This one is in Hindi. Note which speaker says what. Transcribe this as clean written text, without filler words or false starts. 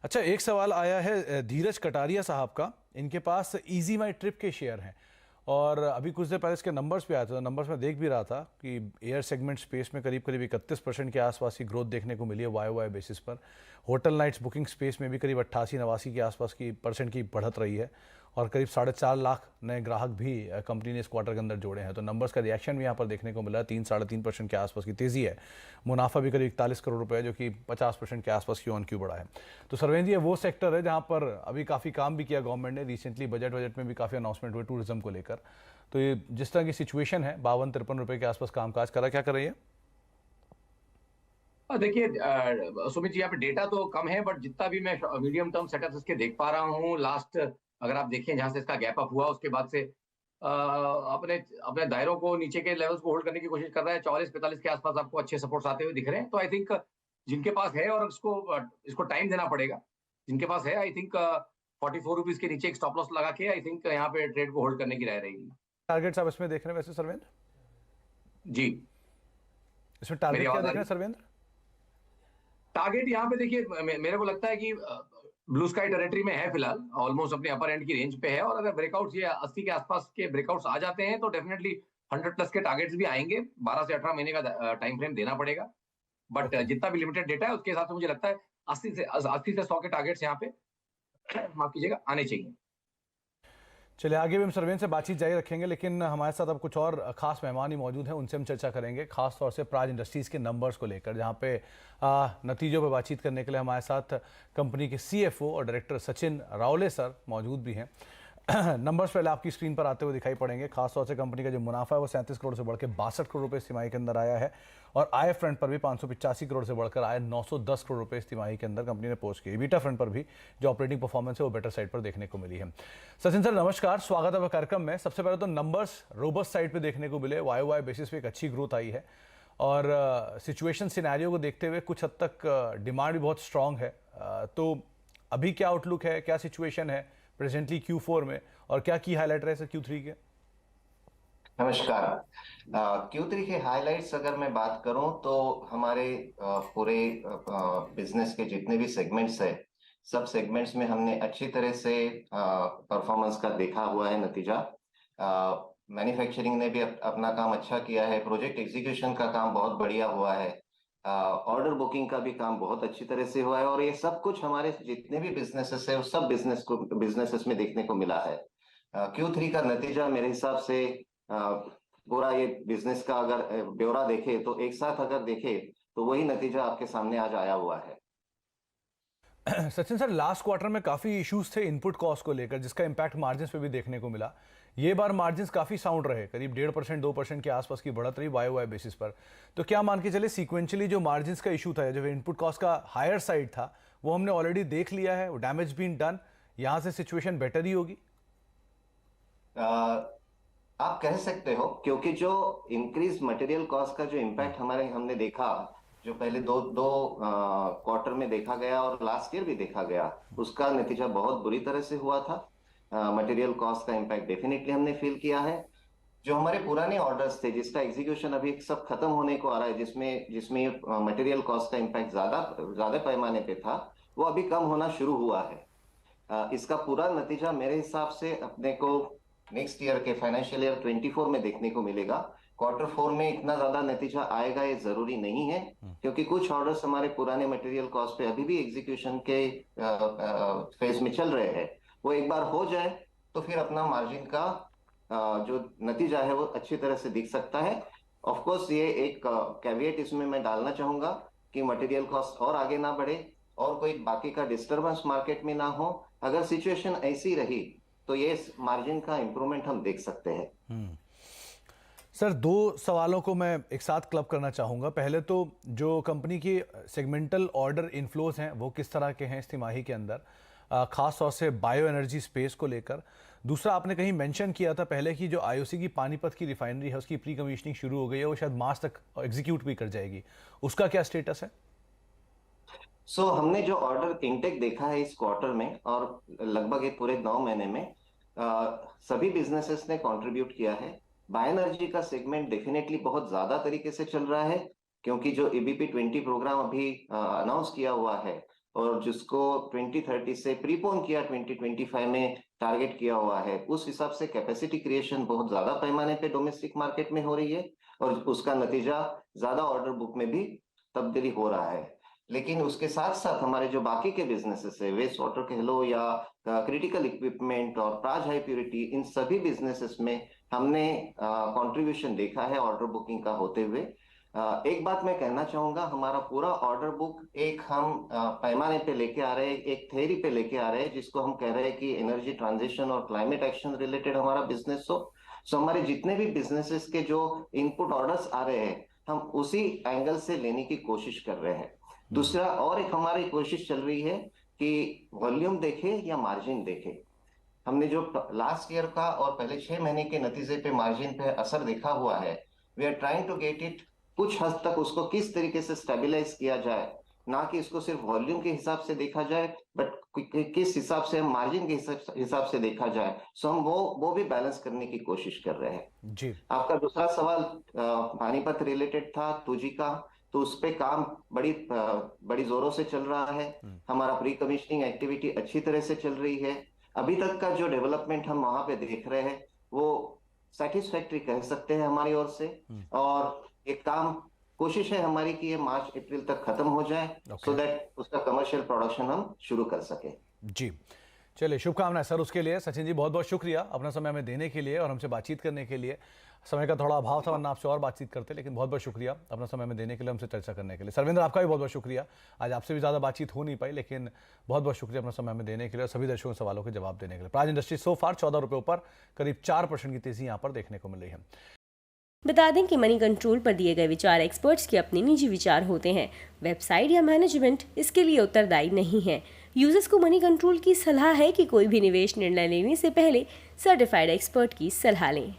Speaker 1: अच्छा, एक सवाल आया है धीरज कटारिया साहब का। इनके पास इजी माई ट्रिप के शेयर हैं और अभी कुछ देर पहले इसके नंबर्स पे आया था, तो नंबर्स में देख भी रहा था कि एयर सेगमेंट स्पेस में करीब करीब 31% के आसपास की ग्रोथ देखने को मिली है वाई बेसिस पर। होटल नाइट्स बुकिंग स्पेस में भी करीब 88-89 के आसपास की परसेंट की बढ़त रही है और करीब 4.5 लाख नए ग्राहक भी कंपनी ने इस क्वार्टर के अंदर जोड़े हैं। तो नंबर्स का रिएक्शन भी यहाँ पर देखने को मिला है। 3-3.5% के आसपास की तेज़ी है। मुनाफा भी करीब 41 करोड़ रुपए है, जो कि 50% के आसपास क्यू ऑन क्यू बढ़ा है। तो सरवेंद्र जी, ये वो सेक्टर है जहाँ पर अभी काफ़ी काम भी किया गवर्नमेंट ने। रिसेंटली बजट में भी काफ़ी अनाउंसमेंट हुए टूरिज्म को लेकर। तो ये जिस तरह की सिचुएशन है, 52-53 रुपए के आसपास कामकाज करा, क्या कर रही है?
Speaker 2: देखिए सुमित जी, यहाँ पे डेटा तो कम है, बट जितना भी मैं मीडियम टर्म सेटअप इसके देख पा रहा हूँ, लास्ट अगर आप देखें जहां से इसका गैप अप हुआ उसके बाद से अपने अपने दायरों को, नीचे के लेवल्स को होल्ड करने की कोशिश कर रहा है। 44-45 के आसपास आपको अच्छे सपोर्ट्स आते हुए दिख रहे हैं। तो आई थिंक जिनके पास है, और इसको टाइम देना पड़ेगा, जिनके पास है, आई थिंक 44 रुपीज के नीचे एक स्टॉप लॉस लगा के आई थिंक यहाँ पे ट्रेड को होल्ड करने की राय रहेगी।
Speaker 1: टारगेट्स आप इसमें देख रहे हैं वैसे सरवेंद्र?
Speaker 2: जी,
Speaker 1: इसमें
Speaker 2: मेरी
Speaker 1: टारगेट क्या
Speaker 2: आवाज आ
Speaker 1: देख
Speaker 2: रही
Speaker 1: रहे
Speaker 2: है?
Speaker 1: हैं सरवेंद्र?
Speaker 2: टारगेट यहाँ पे देखिए, मेरे को लगता है कि ब्लू स्काई टेरिटरी में है फिलहाल, ऑलमोस्ट अपने अपर एंड की रेंज पे है। और अगर ब्रेकआउट्स ये 80 के आसपास के ब्रेकआउट्स आ जाते हैं तो डेफिनेटली 100+ के टारगेट्स भी आएंगे। 12 से 18 महीने का टाइम फ्रेम देना पड़ेगा, बट
Speaker 1: ओके,
Speaker 2: जितना भी लिमिटेड डेटा है उसके हिसाब से मुझे लगता है 80 से 100 के टारगेट्स यहाँ पे माफ कीजिएगा आने चाहिए।
Speaker 1: चलिए आगे भी हम सरवेंद्र से बातचीत जारी रखेंगे, लेकिन हमारे साथ अब कुछ और खास मेहमान ही मौजूद हैं, उनसे हम चर्चा करेंगे खास तौर से प्राज इंडस्ट्रीज़ के नंबर्स को लेकर, जहां पे नतीजों पर बातचीत करने के लिए हमारे साथ कंपनी के सीएफओ और डायरेक्टर सचिन रावले सर मौजूद भी हैं। नंबर्स पहले आपकी स्क्रीन पर आते हुए दिखाई पड़ेंगे। खासतौर से कंपनी का जो मुनाफा है वो 37 करोड़ से बढ़ के 62 करोड़ रुपए इस तिमाही के अंदर आया है और आय फ्रंट पर भी 585 करोड़ से बढ़कर आय 910 करोड़ रुपए इस तिमाही के अंदर कंपनी ने पोस्ट की। ईबिटा फ्रंट पर भी जो ऑपरेटिंग परफॉर्मेंस है वो बेटर साइड पर देखने को मिली है। सचिन सर नमस्कार, स्वागत है आपका कार्यक्रम में। सबसे पहले तो नंबर्स रोबस्ट साइड पर देखने को मिले, वाई बेसिस पे एक अच्छी ग्रोथ आई है और सिचुएशन सिनेरियो को देखते हुए कुछ हद तक डिमांड भी बहुत स्ट्रांग है। तो अभी क्या आउटलुक है, क्या सिचुएशन है प्रेजेंटली Q4 में, और क्या की हाईलाइट रहे सर Q3 के?
Speaker 3: नमस्कार। Q3 के हाइलाइट्स अगर मैं बात करूं तो हमारे पूरे बिजनेस के जितने भी सेगमेंट्स है, सब सेगमेंट्स में हमने अच्छी तरह से परफॉर्मेंस का देखा हुआ है नतीजा। मैन्युफैक्चरिंग ने भी अपना काम अच्छा किया है, प्रोजेक्ट एग्जीक्यूशन का काम बहुत बढ़िया हुआ है, ऑर्डर बुकिंग का भी काम बहुत अच्छी तरह से हुआ है, और ये सब कुछ हमारे जितने भी बिजनेसेस है उस सब बिजनेसेस में देखने को मिला है। Q3 का नतीजा मेरे हिसाब से पूरा ये बिजनेस का अगर ब्यौरा देखे तो एक साथ अगर देखे तो वही नतीजा आपके सामने आज आया हुआ है।
Speaker 1: सचिन सर, लास्ट क्वार्टर में काफी इश्यूज थे इनपुट कॉस्ट को लेकर, जिसका इम्पैक्ट मार्जिन्स पे भी देखने को मिला। ये बार मार्जिन्स काफी साउंड रहे, करीब 1.5% 2% के आसपास की बढ़त रही वाई बेसिस पर। तो क्या मान के चले सीक्वेंशियली जो मार्जिन्स का इशू था, जो इनपुट कॉस्ट का हायर साइड था, वो हमने ऑलरेडी देख लिया है, वो डैमेज बीन डन, यहां से सिचुएशन बेटर ही होगी?
Speaker 3: आप कह सकते हो, क्योंकि जो इंक्रीज मटेरियल कॉस्ट का जो इम्पैक्ट हमने देखा, जो पहले दो दो क्वार्टर में देखा गया और लास्ट ईयर भी देखा गया, उसका नतीजा बहुत बुरी तरह से हुआ था। मटेरियल कॉस्ट का इम्पैक्ट डेफिनेटली हमने फील किया है। जो हमारे पुराने ऑर्डर्स थे जिसका एग्जीक्यूशन अभी सब खत्म होने को आ रहा है, जिसमें जिसमें मटेरियल कॉस्ट का इम्पैक्ट ज्यादा ज्यादा पैमाने पे था, वो अभी कम होना शुरू हुआ है। इसका पूरा नतीजा मेरे हिसाब से अपने को नेक्स्ट ईयर के फाइनेंशियल ईयर 24 में देखने को मिलेगा। Q4 में इतना ज्यादा नतीजा आएगा ये जरूरी नहीं है, क्योंकि कुछ ऑर्डर्स हमारे पुराने मटेरियल कॉस्ट पे अभी भी एग्जीक्यूशन के फेज में चल रहे हैं। वो एक बार हो जाए तो फिर अपना मार्जिन का जो नतीजा है वो अच्छी तरह से दिख सकता है। ऑफ कोर्स ये एक कैविएट इसमें मैं डालना चाहूंगा कि मटेरियल कॉस्ट और आगे ना बढ़े और कोई बाकी का डिस्टरबेंस मार्केट में ना हो। अगर सिचुएशन ऐसी रही तो ये मार्जिन का इंप्रूवमेंट हम देख सकते हैं।
Speaker 1: सर, दो सवालों को मैं एक साथ क्लब करना चाहूँगा। पहले तो जो कंपनी की सेगमेंटल ऑर्डर इनफ्लोज हैं वो किस तरह के हैं इस तिमाही के अंदर, खास तौर से बायो एनर्जी स्पेस को लेकर। दूसरा, आपने कहीं मेंशन किया था पहले कि जो आईओसी की पानीपत की रिफाइनरी है उसकी प्री कमीशनिंग शुरू हो गई है, वो शायद मार्च तक एग्जीक्यूट भी कर जाएगी, उसका क्या स्टेटस है?
Speaker 3: हमने जो ऑर्डर इनटेक देखा है इस क्वार्टर में और लगभग ये पूरे 9 महीने में सभी बिजनेसेस ने कंट्रीब्यूट किया है। बायो एनर्जी का सेगमेंट डेफिनेटली बहुत ज्यादा तरीके से चल रहा है, क्योंकि जो EBP 20 प्रोग्राम अभी अनाउंस किया हुआ है और जिसको 2030 से प्रीपोन किया 2025 में टारगेट किया हुआ है, उस हिसाब से कैपेसिटी क्रिएशन बहुत ज्यादा पैमाने पे डोमेस्टिक मार्केट में हो रही है और उसका नतीजा ज्यादा ऑर्डर बुक में भी तब्दीली हो रहा है। लेकिन उसके साथ साथ हमारे जो बाकी के बिजनेसेस है, वेस्ट वाटर कह लो या क्रिटिकल इक्विपमेंट और प्राज हाई प्योरिटी, इन सभी बिजनेसेस में हमने कंट्रीब्यूशन देखा है ऑर्डर बुकिंग का होते हुए। एक बात मैं कहना चाहूंगा, हमारा पूरा ऑर्डर बुक एक हम पैमाने पे लेके आ रहे हैं, एक थ्योरी पे लेके आ रहे हैं, जिसको हम कह रहे हैं कि एनर्जी ट्रांजिशन और क्लाइमेट एक्शन रिलेटेड हमारा बिजनेस हो। सो हमारे जितने भी बिजनेसेस के जो इनपुट ऑर्डर्स आ रहे हैं, हम उसी एंगल से लेने की कोशिश कर रहे हैं। दूसरा और एक हमारी कोशिश चल रही है कि वॉल्यूम देखे या मार्जिन देखे। हमने जो लास्ट ईयर का और पहले 6 महीने के नतीजे पे मार्जिन पे असर देखा हुआ है, we are trying to get it, कुछ हद तक उसको किस तरीके से स्टेबलाइज किया जाए, ना कि इसको सिर्फ वॉल्यूम के हिसाब से देखा जाए, बट किस हिसाब से मार्जिन के हिसाब से देखा जाए। सो हम वो भी बैलेंस करने की कोशिश कर रहे हैं
Speaker 1: जी।
Speaker 3: आपका दूसरा सवाल पानीपत रिलेटेड था, 2G का, तो उस पे काम बड़ी जोरों से चल रहा है। हमारा प्री कमिश्निंग एक्टिविटी अच्छी तरह से चल रही है। अभी तक का जो डेवलपमेंट हम वहां पे देख रहे हैं वो सेटिस्फैक्ट्री कह सकते हैं हमारी ओर से, और ये काम कोशिश है हमारी कि ये मार्च अप्रैल तक खत्म हो जाए, सो दैट उसका कमर्शियल प्रोडक्शन हम शुरू कर सके।
Speaker 1: जी, चलिए शुभकामनाएं सर उसके लिए। सचिन जी बहुत बहुत शुक्रिया अपना समय हमें देने के लिए और हमसे बातचीत करने के लिए। समय का थोड़ा अभाव था, वरना आपसे और बातचीत करते, लेकिन बहुत बहुत शुक्रिया अपना समय हमें देने के लिए, हमसे चर्चा करने के लिए। सर्वेंद्र आपका भी बहुत बहुत शुक्रिया। आज आपसे भी ज़्यादा बातचीत हो नहीं पाई, लेकिन बहुत बहुत शुक्रिया अपना समय हमें देने के लिए और सभी दर्शकों के सवालों के जवाब देने के लिए। प्राज इंडस्ट्री सो फार 14 रुपये ऊपर करीब 4% की तेजी यहाँ पर देखने को मिल रही है।
Speaker 4: बता दें कि मनी कंट्रोल पर दिए गए विचार एक्सपर्ट्स के अपने निजी विचार होते हैं। वेबसाइट या मैनेजमेंट इसके लिए उत्तरदायी नहीं है। यूजर्स को मनी कंट्रोल की सलाह है कि कोई भी निवेश निर्णय लेने से पहले सर्टिफाइड एक्सपर्ट की सलाह लें।